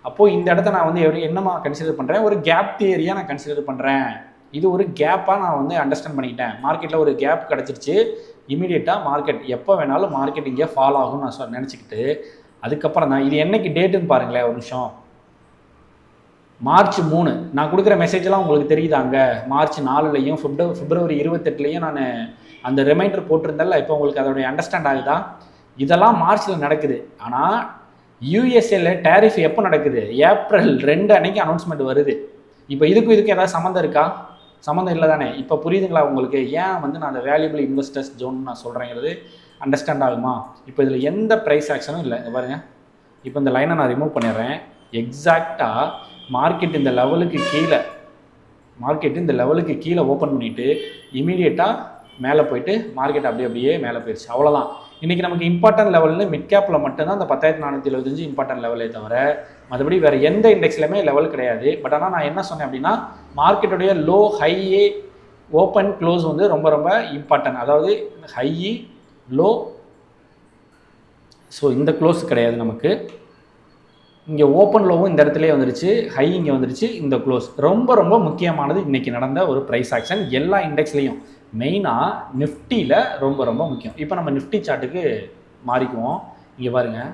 அப்போது இந்த இடத்த நான் வந்து என்னமா கன்சிடர் பண்ணுறேன், ஒரு கேப் தியரியாக நான் கன்சிடர் பண்ணுறேன். இது ஒரு கேப்பாக நான் வந்து அண்டர்ஸ்டாண்ட் பண்ணிக்கிட்டேன். மார்க்கெட்டில் ஒரு கேப் கிடச்சிருச்சு, இமீடியட்டாக மார்க்கெட் எப்போ வேணாலும் மார்க்கெட் இங்கே ஃபால் ஆகும்னு நான் நினச்சிக்கிட்டு அதுக்கப்புறம் தான் இது என்னைக்கு டேட்டுன்னு பாருங்களேன் ஒரு நிமிஷம். மார்ச் 3 நான் கொடுக்குற மெசேஜெலாம் உங்களுக்கு தெரியுது. அங்கே மார்ச் 4லையும் பிப்ரவரி 28லையும் நான் அந்த ரிமைண்டர் போட்டிருந்தேன்ல. இப்போ உங்களுக்கு அதோடைய அண்டர்ஸ்டாண்ட் ஆகுதா? இதெல்லாம் மார்ச்சில் நடக்குது. ஆனால் யூஎஸ்ஏல டேரிஃப் எப்போ நடக்குது? ஏப்ரல் 2 அன்னைக்கு அனௌன்ஸ்மெண்ட் வருது. இப்போ இதுக்கும் ஏதாவது சம்மந்தம் இருக்கா? சம்மந்தம் இல்லை தானே? இப்போ புரியுதுங்களா உங்களுக்கு? ஏன் வந்து நான் அந்த வேல்யூபிள் இன்வெஸ்டர்ஸ் ஜோன் நான் சொல்கிறேங்கிறது அண்டர்ஸ்டாண்ட் ஆகுமா? இப்போ இதில் எந்த ப்ரைஸ் ஆக்ஷனும் இல்லை. பாருங்கள், இப்போ இந்த லைனை நான் ரிமூவ் பண்ணிடுறேன். எக்ஸாக்டாக மார்க்கெட் இந்த லெவலுக்கு கீழே ஓப்பன் பண்ணிவிட்டு இமீடியட்டாக மேலே போயிட்டு மார்க்கெட் அப்படியே மேலே போயிடுச்சு. அவ்வளோதான். இன்றைக்கி நமக்கு இம்பார்ட்டன்ட் லெவல்னு மிட் கேப்பில் மட்டும்தான் அந்த 10,475 இம்பார்ட்டன்ட் லெவலே தவிர மற்றபடி வேறு எந்த இண்டெக்ஸ்லையுமே லெவல் கிடையாது. பட் ஆனால் நான் என்ன சொன்னேன் அப்படின்னா மார்க்கெட்டுடைய லோ ஹை ஓப்பன் க்ளோஸ் வந்து ரொம்ப ரொம்ப இம்பார்ட்டன்ட். அதாவது ஹை லோ, ஸோ இந்த க்ளோஸ் கிடையாது நமக்கு. இங்கே ஓப்பன் லோவும் இந்த இடத்துலேயே வந்துருச்சு, ஹை இங்கே வந்துருச்சு, இந்த க்ளோஸ் ரொம்ப ரொம்ப முக்கியமானது இன்றைக்கி நடந்த ஒரு ப்ரைஸ் ஆக்ஷன் எல்லா இண்டெக்ஸ்லேயும். மெயினாக நிஃப்டியில் ரொம்ப ரொம்ப முக்கியம். இப்போ நம்ம நிஃப்டி சார்ட்டுக்கு மாறிக்குவோம். இங்கே பாருங்கள்,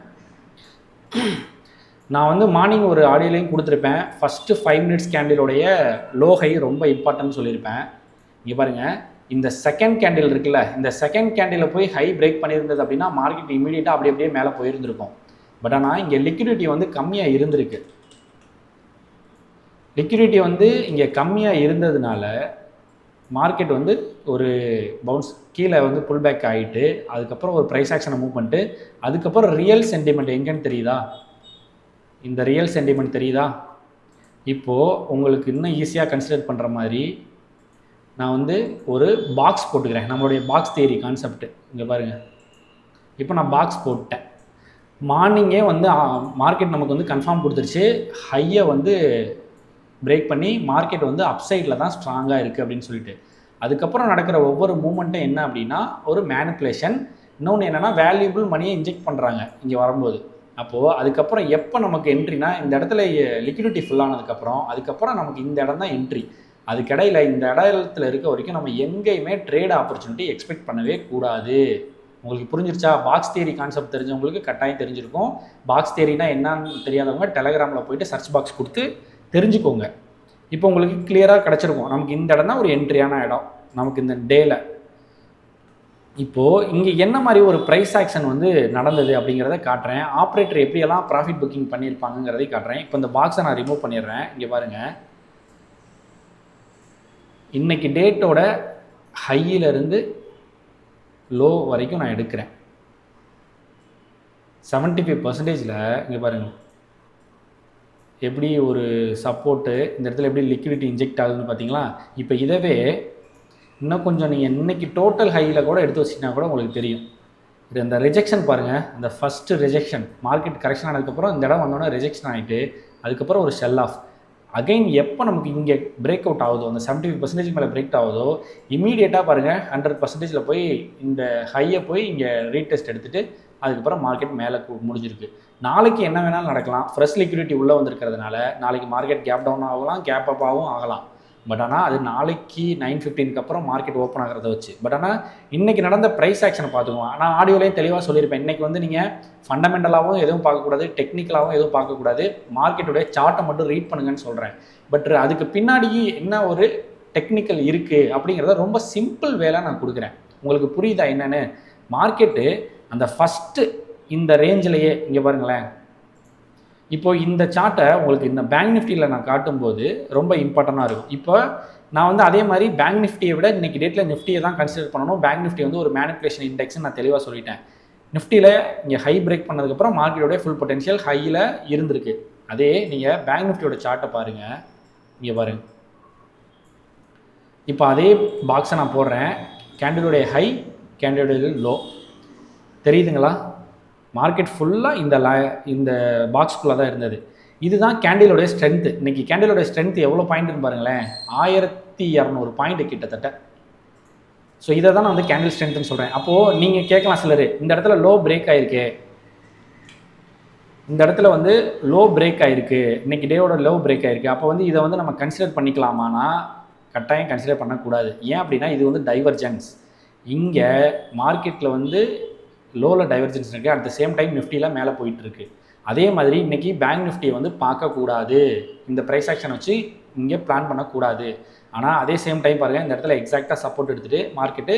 நான் வந்து மார்னிங் ஒரு ஆடியோலையும் கொடுத்துருப்பேன். ஃபஸ்ட்டு 5 மினிட்ஸ் கேண்டிலோடைய லோ ஹை ரொம்ப இம்பார்ட்டன்ட்னு சொல்லியிருப்பேன். இங்கே பாருங்கள், இந்த செகண்ட் கேண்டில் இருக்குல்ல, இந்த செகண்ட் கேண்டிலில் போய் ஹை பிரேக் பண்ணியிருந்தது அப்படின்னா மார்க்கெட் இமீடியட்டாக அப்படியே மேலே போயிருந்திருக்கும். பட் ஆனால் இங்கே லிக்விடிட்டி வந்து கம்மியாக இருந்திருக்கு. லிக்விடிட்டி வந்து இங்கே கம்மியாக இருந்ததுனால மார்க்கெட் வந்து ஒரு பவுன்ஸ் கீழே வந்து புல் பேக் ஆகிட்டு அதுக்கப்புறம் ஒரு ப்ரைஸ் ஆக்ஷனை மூவ் பண்ணிட்டு அதுக்கப்புறம் ரியல் சென்டிமெண்ட் எங்கேன்னு தெரியுதா? இந்த ரியல் சென்டிமெண்ட் தெரியுதா? இப்போது உங்களுக்கு இன்னும் ஈஸியாக கன்சிடர் பண்ணுற மாதிரி நான் வந்து ஒரு பாக்ஸ் போட்டுக்கிறேன். நம்மளுடைய பாக்ஸ் தியரி கான்செப்ட் இங்கே பாருங்கள். இப்போ நான் பாக்ஸ் போட்டேன். மார்னிங்கே வந்து மார்க்கெட் நமக்கு வந்து கன்ஃபார்ம் கொடுத்துருச்சு, ஹையை வந்து பிரேக் பண்ணி மார்க்கெட் வந்து அப்சைடில் தான் ஸ்ட்ராங்காக இருக்குது அப்படின்னு சொல்லிட்டு. அதுக்கப்புறம் நடக்கிற ஒவ்வொரு மூமெண்ட்டும் என்ன அப்படின்னா ஒரு மேனிப்புலேஷன். இன்னொன்று என்னென்னா வேல்யூபிள் மணியை இன்ஜெக்ட் பண்ணுறாங்க இங்கே வரும்போது. அப்போது அதுக்கப்புறம் எப்போ நமக்கு என்ட்ரினா இந்த இடத்துல லிக்விடிட்டி ஃபுல்லானதுக்கப்புறம் அதுக்கப்புறம் நமக்கு இந்த இடம் தான் என்ட்ரி. அதுக்கிடையில் இந்த இடத்துல இருக்க வரைக்கும் நம்ம எங்கேயுமே ட்ரேட் ஆப்பர்ச்சுனிட்டி எக்ஸ்பெக்ட் பண்ணவே கூடாது. உங்களுக்கு புரிஞ்சிருச்சா? பாக்ஸ் தியரி கான்செப்ட் தெரிஞ்சவங்களுக்கு கட்டாயம் தெரிஞ்சிருக்கும். பாக்ஸ் தியரினா என்னன்னு தெரியாதவங்க டெலகிராமில் போய்ட்டு சர்ச் பாக்ஸ் கொடுத்து தெரிஞ்சுக்கோங்க. இப்போ உங்களுக்கு கிளியராக கிடச்சிருக்கும். நமக்கு இந்த இடம் தான் ஒரு என்ட்ரியான இடம் நமக்கு இந்த டேல. இப்போது இங்கே என்ன மாதிரி ஒரு ப்ரைஸ் ஆக்ஷன் வந்து நடந்தது அப்படிங்கிறத காட்டுறேன். ஆப்ரேட்டர் எப்படியெல்லாம் ப்ராஃபிட் புக்கிங் பண்ணியிருப்பாங்கிறதை காட்டுறேன். இப்போ இந்த பாக்ஸை நான் ரிமூவ் பண்ணிடுறேன். இங்கே பாருங்கள், இன்றைக்கி டேட்டோட ஹையிலிருந்து லோ வரைக்கும் நான் எடுக்கிறேன். 75%. இங்கே பாருங்கள் எப்படி ஒரு சப்போர்ட்டு இந்த இடத்துல எப்படி லிக்விடிட்டி இன்ஜெக்ட் ஆகுதுன்னு பார்த்தீங்களா? இப்போ இதவே இன்னும் கொஞ்சம் நீங்கள் இன்றைக்கி டோட்டல் ஹையில் கூட எடுத்து வச்சிங்கன்னா கூட உங்களுக்கு தெரியும். இது இந்த ரிஜெக்ஷன் பாருங்கள், இந்த ஃபஸ்ட்டு ரிஜெக்ஷன் மார்க்கெட் கரெக்ஷன் ஆனதுக்கப்புறம் இந்த இடம் வந்தோடனே ரிஜெக்ஷன் ஆகிட்டு அதுக்கப்புறம் ஒரு செல் ஆஃப். அகைன் எப்போ நமக்கு இங்கே பிரேக் அவுட் ஆகுதோ, அந்த 75% மேலே பிரேக் ஆகுதோ இமீடியட்டாக பாருங்கள் 100%ல் போய் இந்த ஹையை போய் இங்கே ரீடெஸ்ட் எடுத்துகிட்டு அதுக்கப்புறம் மார்க்கெட் மேலே முடிஞ்சிருக்கு. நாளைக்கு என்ன வேணாலும் நடக்கலாம். ஃப்ரெஷ் லிக்விடிட்டி உள்ளே வந்திருக்கிறதுனால நாளைக்கு மார்க்கெட் கேப் டவுன் ஆகலாம், கேப் அப் ஆகலாம். பட் ஆனால் அது நாளைக்கு 9:15க்கு அப்புறம் மார்க்கெட் ஓப்பன் ஆகிறத வச்சு. பட் ஆனால் இன்றைக்கி நடந்த ப்ரைஸ் ஆக்ஷனை பார்த்துக்குவோம். நான் ஆடியோலையும் தெளிவாக சொல்லியிருப்பேன். இன்றைக்கி வந்து நீங்கள் ஃபண்டமெண்டலாகவும் எதுவும் பார்க்கக்கூடாது, டெக்னிக்கலாகவும் எதுவும் பார்க்கக்கூடாது, மார்க்கெட்டுடைய சார்ட்டை மட்டும் ரீட் பண்ணுங்கன்னு சொல்கிறேன். பட் அதுக்கு பின்னாடி என்ன ஒரு டெக்னிக்கல் இருக்குது அப்படிங்கிறத ரொம்ப சிம்பிள் வேலை நான் கொடுக்குறேன். உங்களுக்கு புரியுதா என்னென்னு? மார்க்கெட்டு அந்த ஃபஸ்ட்டு இந்த ரேஞ்சிலேயே இங்கே பாருங்களேன். இப்போ இந்த சார்ட்டை உங்களுக்கு இந்த பேங்க் நிஃப்டியில் நான் காட்டும்போது ரொம்ப இம்பார்ட்டண்ட்டாக இருக்கும். இப்போ நான் வந்து அதே மாதிரி பேங்க் நிஃப்டியை விட இன்றைக்கி டேட்டில் நிஃப்டியை தான் கன்சிடர் பண்ணணும். பேங்க் நிஃப்டி வந்து ஒரு மேனிப்புலேஷன் இண்டெக்ஸ்னு நான் தெளிவாக சொல்லிட்டேன். நிஃப்டியில் இங்கே ஹை பிரேக் பண்ணதுக்கப்புறம் மார்க்கெட்டோடைய ஃபுல் பொட்டென்ஷியல் ஹையில் இருந்திருக்கு. அதே நீங்கள் பேங்க் நிஃப்டியோட சார்ட்டை பாருங்கள். இங்கே பாருங்கள், இப்போ அதே பாக்ஸை நான் போடுறேன். கேண்டிலோடைய ஹை, கேண்டிலோடைய லோ தெரியுதுங்களா? மார்க்கெட் ஃபுல்லாக இந்த பாக்ஸ்குள்ளே தான் இருந்தது. இதுதான் கேண்டிலோடைய ஸ்ட்ரென்த்து. இன்றைக்கி கேண்டிலோடைய ஸ்ட்ரென்த் எவ்வளோ பாயிண்ட்னு பாருங்களேன், 1200 பாயிண்ட் கிட்டத்தட்ட. ஸோ இதை தான் நான் வந்து கேண்டில் ஸ்ட்ரென்த்துன்னு சொல்கிறேன். அப்போது நீங்கள் கேட்கலாம் சிலர், இந்த இடத்துல லோ பிரேக் ஆகிருக்கு, இந்த இடத்துல வந்து லோ பிரேக் ஆகிருக்கு, இன்றைக்கி டேவோட லோ பிரேக் ஆகிருக்கு, அப்போ வந்து இதை வந்து நம்ம கன்சிடர் பண்ணிக்கலாமானா கட்டாயம் கன்சிடர் பண்ணக்கூடாது. ஏன் அப்படின்னா இது வந்து டைவர்ஜென்ஸ். இங்கே மார்க்கெட்டில் வந்து லோவில் டைவர்ஜென்ஸ் இருக்குது, அட் த சேம் டைம் நிஃப்டியில் மேலே போயிட்டுருக்கு. அதே மாதிரி இன்றைக்கி பேங்க் நிஃப்டியை வந்து பார்க்கக்கூடாது, இந்த ப்ரைஸ் ஆக்ஷன் வச்சு இங்கே பிளான் பண்ணக்கூடாது. ஆனால் அதே சேம் டைம் பாருங்கள், இந்த இடத்துல எக்ஸாக்டாக சப்போர்ட் எடுத்துகிட்டு மார்க்கெட்டு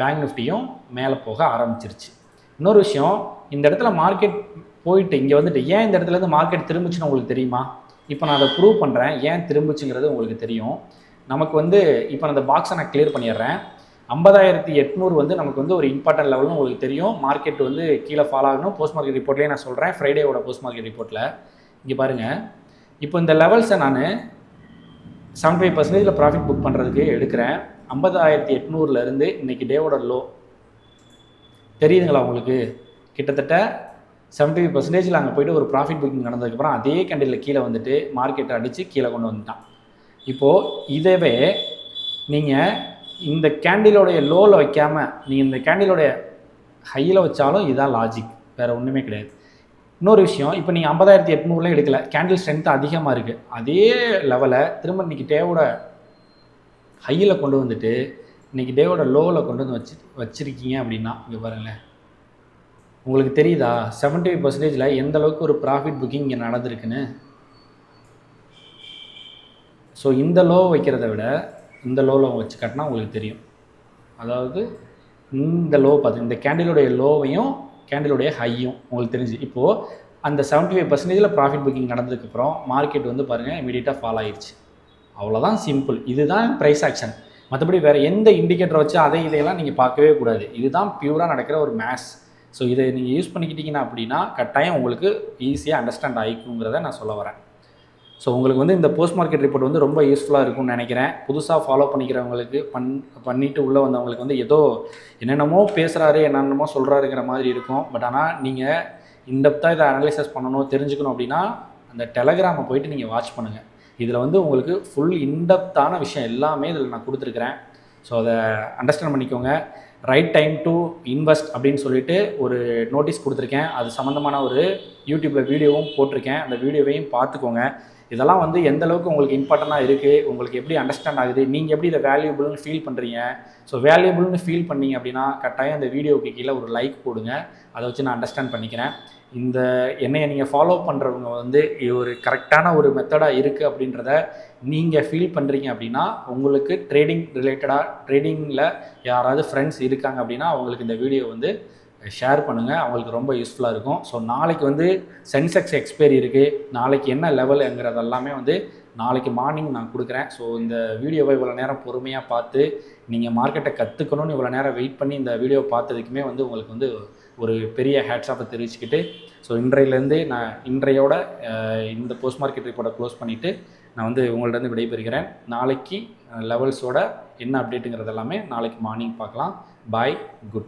பேங்க் நிஃப்டியும் மேலே போக ஆரம்பிச்சிருச்சு. இன்னொரு விஷயம், இந்த இடத்துல மார்க்கெட் போயிட்டு இங்கே வந்துட்டு ஏன் இந்த இடத்துலேருந்து மார்க்கெட் திரும்பிச்சுன்னு உங்களுக்கு தெரியுமா? இப்போ நான் அதை ப்ரூவ் பண்ணுறேன் ஏன் திரும்பிச்சுங்கிறது உங்களுக்கு தெரியும். நமக்கு வந்து இப்போ நான் அந்த பாக்ஸை நான் கிளியர் பண்ணிடுறேன். 50,800 வந்து நமக்கு வந்து ஒரு இம்பார்ட்டன்ட் லெவல்னு உங்களுக்கு தெரியும். மார்க்கெட் வந்து கீழே ஃபாலோ ஆகணும். போஸ்ட் மார்க்கெட் ரிப்போர்ட்லேயே நான் சொல்கிறேன், ஃப்ரைடேவோட போஸ்ட் மார்க்கெட் ரிப்போர்ட்டில். இங்கே பாருங்கள், இப்போ இந்த லெவல்ஸை நான் 75% ப்ராஃபிட் புக் பண்ணுறதுக்கு எடுக்கிறேன். 50,800 இன்றைக்கி டேவோட லோ தெரியுதுங்களா உங்களுக்கு? கிட்டத்தட்ட 75% அங்கே போய்ட்டு ஒரு ப்ராஃபிட் புக்கிங் நடந்ததுக்கப்புறம் அதே கேண்டிலில் கீழே வந்துட்டு மார்க்கெட்டை அடித்து கீழே கொண்டு வந்துட்டான். இப்போது இதவே நீங்கள் இந்த கேண்டிலோடைய லோவில் வைக்காமல் நீங்கள் இந்த கேண்டிலோடைய ஹையில் வச்சாலும் இதுதான் லாஜிக், வேறு ஒன்றுமே கிடையாது. இன்னொரு விஷயம், இப்போ நீங்கள் 50,800 எடுக்கலை, கேண்டில் ஸ்ட்ரென்த் அதிகமாக இருக்குது. அதே லெவலை திரும்ப இன்றைக்கி டேவோட ஹையில் கொண்டு வந்துட்டு இன்றைக்கி டேவோட லோவில் கொண்டு வந்து வச்சுருக்கீங்க அப்படின்னா இங்கே பாருங்களேன், உங்களுக்கு தெரியுதா 75%ல் எந்த அளவுக்கு ஒரு ப்ராஃபிட் புக்கிங் இங்கே நடந்திருக்குன்னு? ஸோ இந்த லோ வைக்கிறத விட இந்த லோவில் வச்சு காட்டினா உங்களுக்கு தெரியும். அதாவது இந்த லோ பார்த்து இந்த கேண்டிலுடைய லோவையும் கேண்டிலுடைய ஹையும் உங்களுக்கு தெரிஞ்சு இப்போது அந்த 75%ல் ப்ராஃபிட் புக்கிங் நடந்ததுக்கப்புறம் மார்க்கெட் வந்து பாருங்கள் இமீடியட்டாக ஃபால் ஆயிடுச்சு. அவ்வளோதான், சிம்பிள். இதுதான் ப்ரைஸ் ஆக்ஷன். மற்றபடி வேறு எந்த இண்டிகேட்டரை வச்சு இதையெல்லாம் நீங்கள் பார்க்கவே கூடாது. இதுதான் பியூராக நடக்கிற ஒரு மேத்ஸ். ஸோ இதை நீங்கள் யூஸ் பண்ணிக்கிட்டீங்கன்னா அப்படின்னா கட்டாயம் உங்களுக்கு ஈஸியாக அண்டர்ஸ்டாண்ட் ஆகிக்குங்கிறத நான் சொல்ல வரேன். ஸோ உங்களுக்கு வந்து இந்த போஸ்ட் மார்க்கெட் ரிப்போர்ட் வந்து ரொம்ப யூஸ்ஃபுல்லாக இருக்கும்னு நினைக்கிறேன். புதுசாக ஃபாலோ பண்ணிக்கிறவங்களுக்கு பண்ணிவிட்டு உள்ளே வந்தவங்களுக்கு வந்து ஏதோ என்னென்னமோ பேசுகிறாரு என்னென்னமோ சொல்கிறாருங்கிற மாதிரி இருக்கும். பட் ஆனால் நீங்கள் இன்டெப்த்தாக இதை அனலைசஸ் பண்ணணும் தெரிஞ்சுக்கணும் அப்படின்னா அந்த டெலகிராமை போய்ட்டு நீங்கள் வாட்ச் பண்ணுங்கள். இதில் வந்து உங்களுக்கு ஃபுல் இன்டெப்த்தான விஷயம் எல்லாமே இதில் நான் கொடுத்துருக்குறேன். ஸோ அதை அண்டர்ஸ்டாண்ட் பண்ணிக்கோங்க. ரைட் டைம் டு இன்வெஸ்ட் அப்படின்னு சொல்லிட்டு ஒரு நோட்டீஸ் கொடுத்துருக்கேன். அது சம்மந்தமான ஒரு யூடியூப்பில் வீடியோவும் போட்டிருக்கேன். அந்த வீடியோவையும் பார்த்துக்கோங்க. இதெல்லாம் வந்து எந்த அளவுக்கு உங்களுக்கு இம்பார்ட்டண்ட்டாக இருக்குது, உங்களுக்கு எப்படி அண்டர்ஸ்டாண்ட் ஆகுது, நீங்கள் எப்படி இதை வேல்யூபிள்னு ஃபீல் பண்ணுறீங்க. ஸோ வேல்யூபிள்னு ஃபீல் பண்ணீங்க அப்படின்னா கட்டாயம் இந்த வீடியோவுக்கு கீழே ஒரு லைக் போடுங்க. அதை வச்சு நான் அண்டர்ஸ்டாண்ட் பண்ணிக்கிறேன். இந்த என்னையை நீங்கள் ஃபாலோ பண்ணுறவங்க வந்து இது ஒரு கரெக்டான ஒரு மெத்தடாக இருக்குது அப்படின்றத நீங்கள் ஃபீல் பண்ணுறீங்க அப்படின்னா உங்களுக்கு ட்ரேடிங் ரிலேட்டடாக ட்ரேடிங்கில் யாராவது ஃப்ரெண்ட்ஸ் இருக்காங்க அப்படின்னா அவங்களுக்கு இந்த வீடியோ வந்து ஷேர் பண்ணுங்கள். அவங்களுக்கு ரொம்ப யூஸ்ஃபுல்லாக இருக்கும். ஸோ நாளைக்கு வந்து சென்செக்ஸ் எக்ஸ்பைரி இருக்குது. நாளைக்கு என்ன லெவலுங்கிறது எல்லாமே வந்து நாளைக்கு மார்னிங் நான் கொடுக்குறேன். ஸோ இந்த வீடியோவை இவ்வளோ நேரம் பொறுமையாக பார்த்து நீங்கள் மார்க்கெட்டை கற்றுக்கணும்னு இவ்வளோ நேரம் வெயிட் பண்ணி இந்த வீடியோ பார்த்ததுக்குமே வந்து உங்களுக்கு வந்து ஒரு பெரிய ஹேட்ஸாப்பை தெரிவிச்சுக்கிட்டு ஸோ இன்றையிலேருந்து நான் இன்றையோட இந்த போஸ்ட் மார்க்கெட் ரிப்போர்ட்டை க்ளோஸ் பண்ணிவிட்டு நான் வந்து உங்கள்கிட்ட விடைபெறுகிறேன். நாளைக்கு லெவல்ஸோட என்ன அப்டேட்டுங்கிறது எல்லாமே நாளைக்கு மார்னிங் பார்க்கலாம். பாய், குட் நைட்.